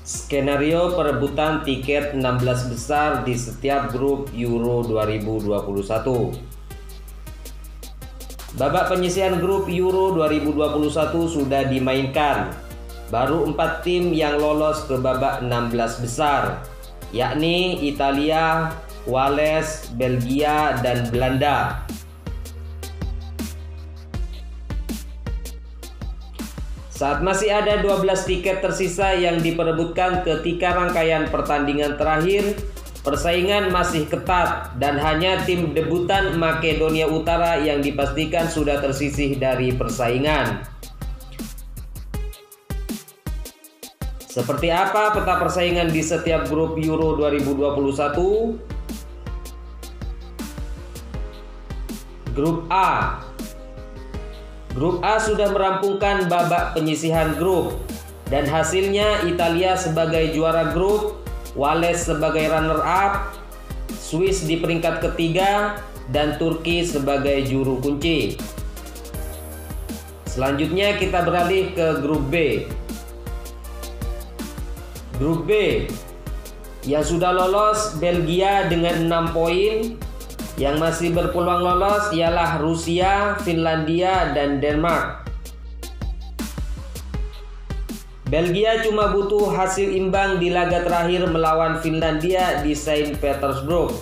Skenario perebutan tiket 16 besar di setiap grup Euro 2021. Babak penyisihan grup Euro 2021 sudah dimainkan. Baru 4 tim yang lolos ke babak 16 besar, yakni Italia, Wales, Belgia, dan Belanda. Saat masih ada 12 tiket tersisa yang diperebutkan ketika rangkaian pertandingan terakhir, persaingan masih ketat dan hanya tim debutan Makedonia Utara yang dipastikan sudah tersisih dari persaingan. Seperti apa peta persaingan di setiap grup Euro 2021? Grup A. Grup A sudah merampungkan babak penyisihan grup dan hasilnya Italia sebagai juara grup, Wales sebagai runner-up, Swiss di peringkat ketiga, dan Turki sebagai juru kunci. Selanjutnya kita beralih ke grup B. Grup B yang sudah lolos Belgia dengan 6 poin. Yang masih berpeluang lolos ialah Rusia, Finlandia, dan Denmark. Belgia cuma butuh hasil imbang di laga terakhir melawan Finlandia di Saint Petersburg.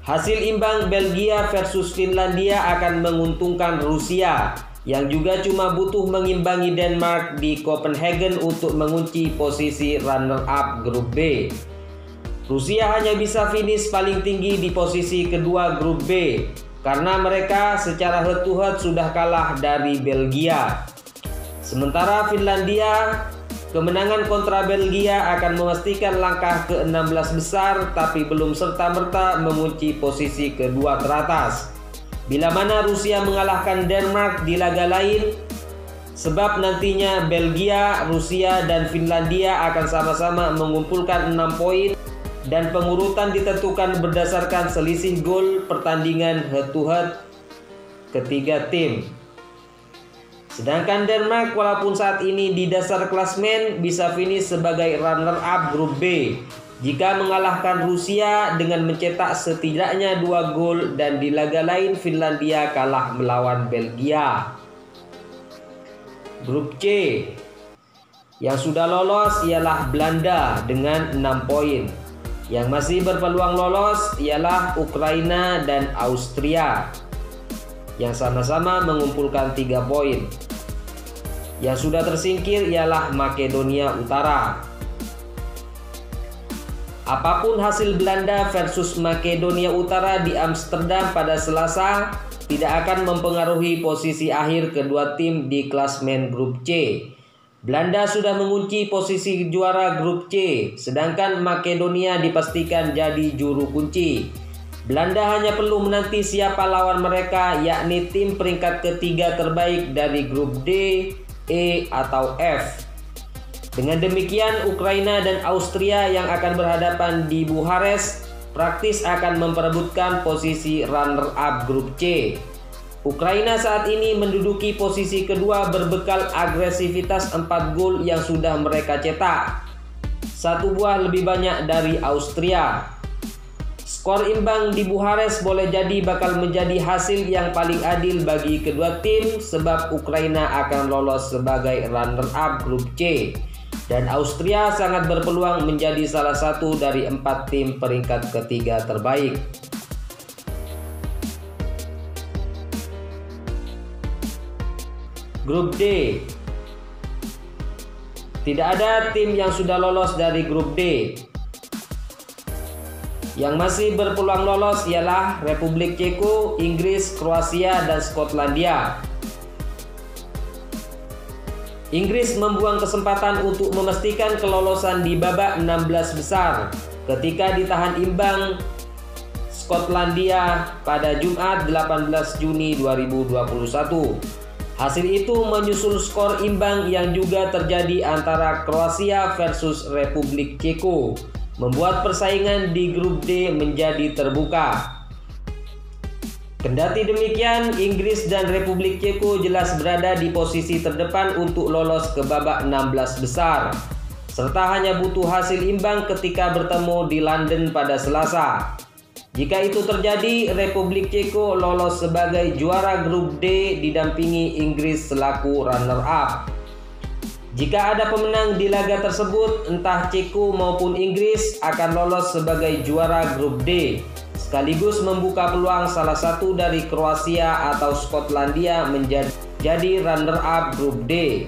Hasil imbang Belgia versus Finlandia akan menguntungkan Rusia, yang juga cuma butuh mengimbangi Denmark di Copenhagen untuk mengunci posisi runner-up grup B. Rusia hanya bisa finish paling tinggi di posisi kedua grup B karena mereka secara head to head sudah kalah dari Belgia. Sementara Finlandia, kemenangan kontra Belgia akan memastikan langkah ke 16 besar tapi belum serta-merta mengunci posisi kedua teratas. Bila mana Rusia mengalahkan Denmark di laga lain, sebab nantinya Belgia, Rusia, dan Finlandia akan sama-sama mengumpulkan 6 poin dan pengurutan ditentukan berdasarkan selisih gol pertandingan head to head ketiga tim. Sedangkan Denmark walaupun saat ini di dasar klasmen bisa finish sebagai runner-up grup B jika mengalahkan Rusia dengan mencetak setidaknya 2 gol dan di laga lain Finlandia kalah melawan Belgia. Grup C yang sudah lolos ialah Belanda dengan 6 poin. Yang masih berpeluang lolos ialah Ukraina dan Austria yang sama-sama mengumpulkan 3 poin. Yang sudah tersingkir ialah Makedonia Utara. Apapun hasil Belanda versus Makedonia Utara di Amsterdam pada Selasa tidak akan mempengaruhi posisi akhir kedua tim di klasmen grup C. Belanda sudah mengunci posisi juara grup C, sedangkan Makedonia dipastikan jadi juru kunci. Belanda hanya perlu menanti siapa lawan mereka, yakni tim peringkat ketiga terbaik dari grup D, E, atau F. Dengan demikian, Ukraina dan Austria yang akan berhadapan di Bukares praktis akan memperebutkan posisi runner-up grup C. Ukraina saat ini menduduki posisi kedua berbekal agresivitas 4 gol yang sudah mereka cetak. 1 buah lebih banyak dari Austria. Skor imbang di Bukares boleh jadi bakal menjadi hasil yang paling adil bagi kedua tim sebab Ukraina akan lolos sebagai runner-up grup C. Dan Austria sangat berpeluang menjadi salah satu dari 4 tim peringkat ketiga terbaik. Grup D. Tidak ada tim yang sudah lolos dari grup D. Yang masih berpeluang lolos ialah Republik Ceko, Inggris, Kroasia, dan Skotlandia. Inggris membuang kesempatan untuk memastikan kelolosan di babak 16 besar ketika ditahan imbang Skotlandia pada Jumat 18 Juni 2021. Hasil itu menyusul skor imbang yang juga terjadi antara Kroasia versus Republik Ceko, membuat persaingan di grup D menjadi terbuka. Kendati demikian, Inggris dan Republik Ceko jelas berada di posisi terdepan untuk lolos ke babak 16 besar. serta hanya butuh hasil imbang ketika bertemu di London pada Selasa. Jika itu terjadi, Republik Ceko lolos sebagai juara grup D didampingi Inggris selaku runner-up. Jika ada pemenang di laga tersebut, entah Ceko maupun Inggris akan lolos sebagai juara grup D, sekaligus membuka peluang salah satu dari Kroasia atau Skotlandia menjadi runner-up grup D.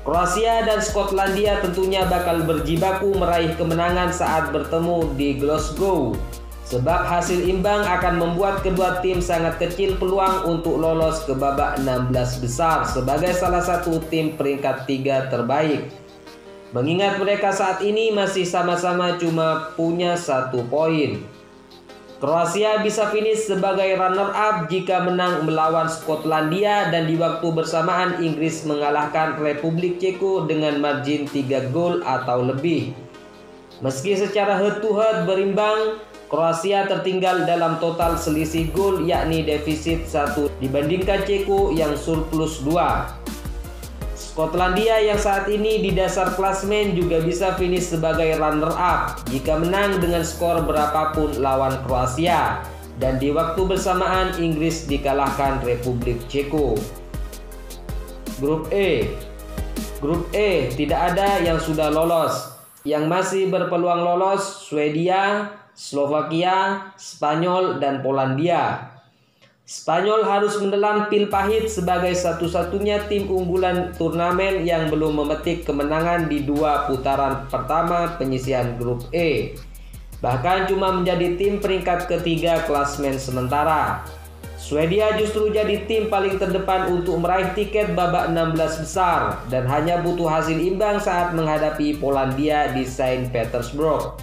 Kroasia dan Skotlandia tentunya bakal berjibaku meraih kemenangan saat bertemu di Glasgow, sebab hasil imbang akan membuat kedua tim sangat kecil peluang untuk lolos ke babak 16 besar sebagai salah satu tim peringkat 3 terbaik. Mengingat mereka saat ini masih sama-sama cuma punya 1 poin. Kroasia bisa finish sebagai runner-up jika menang melawan Skotlandia dan di waktu bersamaan Inggris mengalahkan Republik Ceko dengan margin 3 gol atau lebih. Meski secara head to head berimbang, Kroasia tertinggal dalam total selisih gol yakni defisit 1 dibandingkan Ceko yang surplus 2. Skotlandia yang saat ini di dasar klasemen juga bisa finish sebagai runner-up jika menang dengan skor berapapun lawan Kroasia dan di waktu bersamaan Inggris dikalahkan Republik Ceko. Grup E. Grup E tidak ada yang sudah lolos. Yang masih berpeluang lolos Swedia, Slovakia, Spanyol, dan Polandia. Spanyol harus menelan pil pahit sebagai satu-satunya tim unggulan turnamen yang belum memetik kemenangan di 2 putaran pertama penyisihan grup E. Bahkan cuma menjadi tim peringkat ketiga klasemen sementara. Swedia justru jadi tim paling terdepan untuk meraih tiket babak 16 besar dan hanya butuh hasil imbang saat menghadapi Polandia di Saint Petersburg.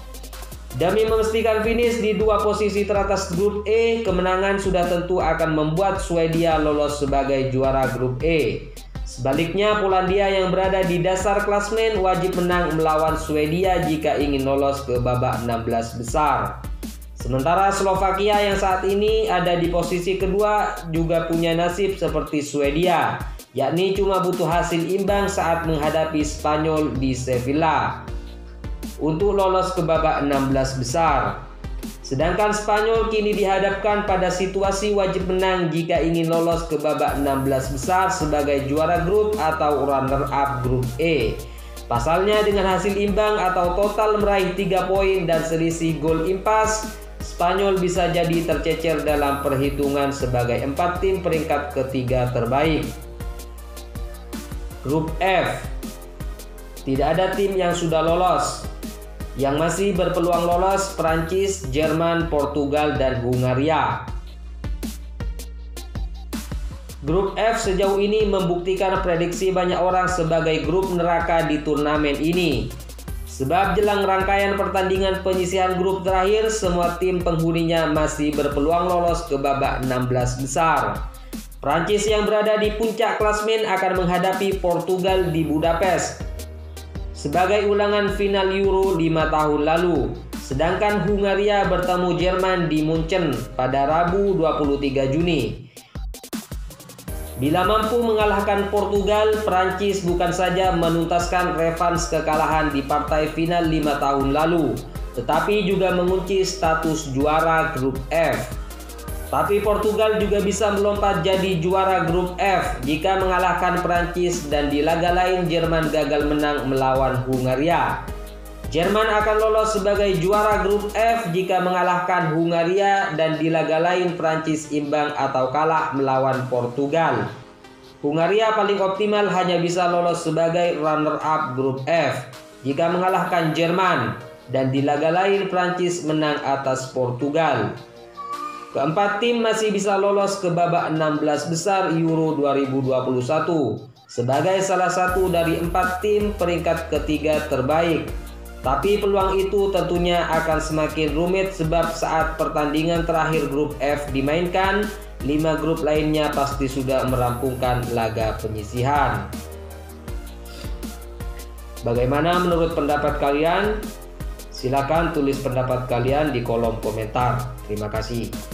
Demi memastikan finish di 2 posisi teratas grup E, kemenangan sudah tentu akan membuat Swedia lolos sebagai juara grup E. Sebaliknya, Polandia yang berada di dasar klasemen wajib menang melawan Swedia jika ingin lolos ke babak 16 besar. Sementara Slovakia yang saat ini ada di posisi kedua juga punya nasib seperti Swedia, yakni cuma butuh hasil imbang saat menghadapi Spanyol di Sevilla untuk lolos ke babak 16 besar. Sedangkan Spanyol kini dihadapkan pada situasi wajib menang jika ingin lolos ke babak 16 besar sebagai juara grup atau runner-up grup E. Pasalnya dengan hasil imbang atau total meraih 3 poin dan selisih gol impas, Spanyol bisa jadi tercecer dalam perhitungan sebagai 4 tim peringkat ketiga terbaik. Grup F. Tidak ada tim yang sudah lolos. Yang masih berpeluang lolos Prancis, Jerman, Portugal, dan Hungaria. Grup F sejauh ini membuktikan prediksi banyak orang sebagai grup neraka di turnamen ini. Sebab jelang rangkaian pertandingan penyisihan grup terakhir, semua tim penghuninya masih berpeluang lolos ke babak 16 besar. Prancis yang berada di puncak klasemen akan menghadapi Portugal di Budapest sebagai ulangan final Euro 5 tahun lalu. Sedangkan Hungaria bertemu Jerman di Munchen pada Rabu 23 Juni. Bila mampu mengalahkan Portugal, Prancis bukan saja menuntaskan revans kekalahan di partai final 5 tahun lalu, tetapi juga mengunci status juara grup F. Tapi Portugal juga bisa melompat jadi juara grup F jika mengalahkan Prancis dan di laga lain Jerman gagal menang melawan Hungaria. Jerman akan lolos sebagai juara grup F jika mengalahkan Hungaria dan di laga lain Prancis imbang atau kalah melawan Portugal. Hungaria paling optimal hanya bisa lolos sebagai runner-up grup F jika mengalahkan Jerman dan di laga lain Prancis menang atas Portugal. Keempat tim masih bisa lolos ke babak 16 besar Euro 2021 sebagai salah satu dari 4 tim peringkat ketiga terbaik. Tapi peluang itu tentunya akan semakin rumit sebab saat pertandingan terakhir grup F dimainkan, 5 grup lainnya pasti sudah merampungkan laga penyisihan. Bagaimana menurut pendapat kalian? Silakan tulis pendapat kalian di kolom komentar. Terima kasih.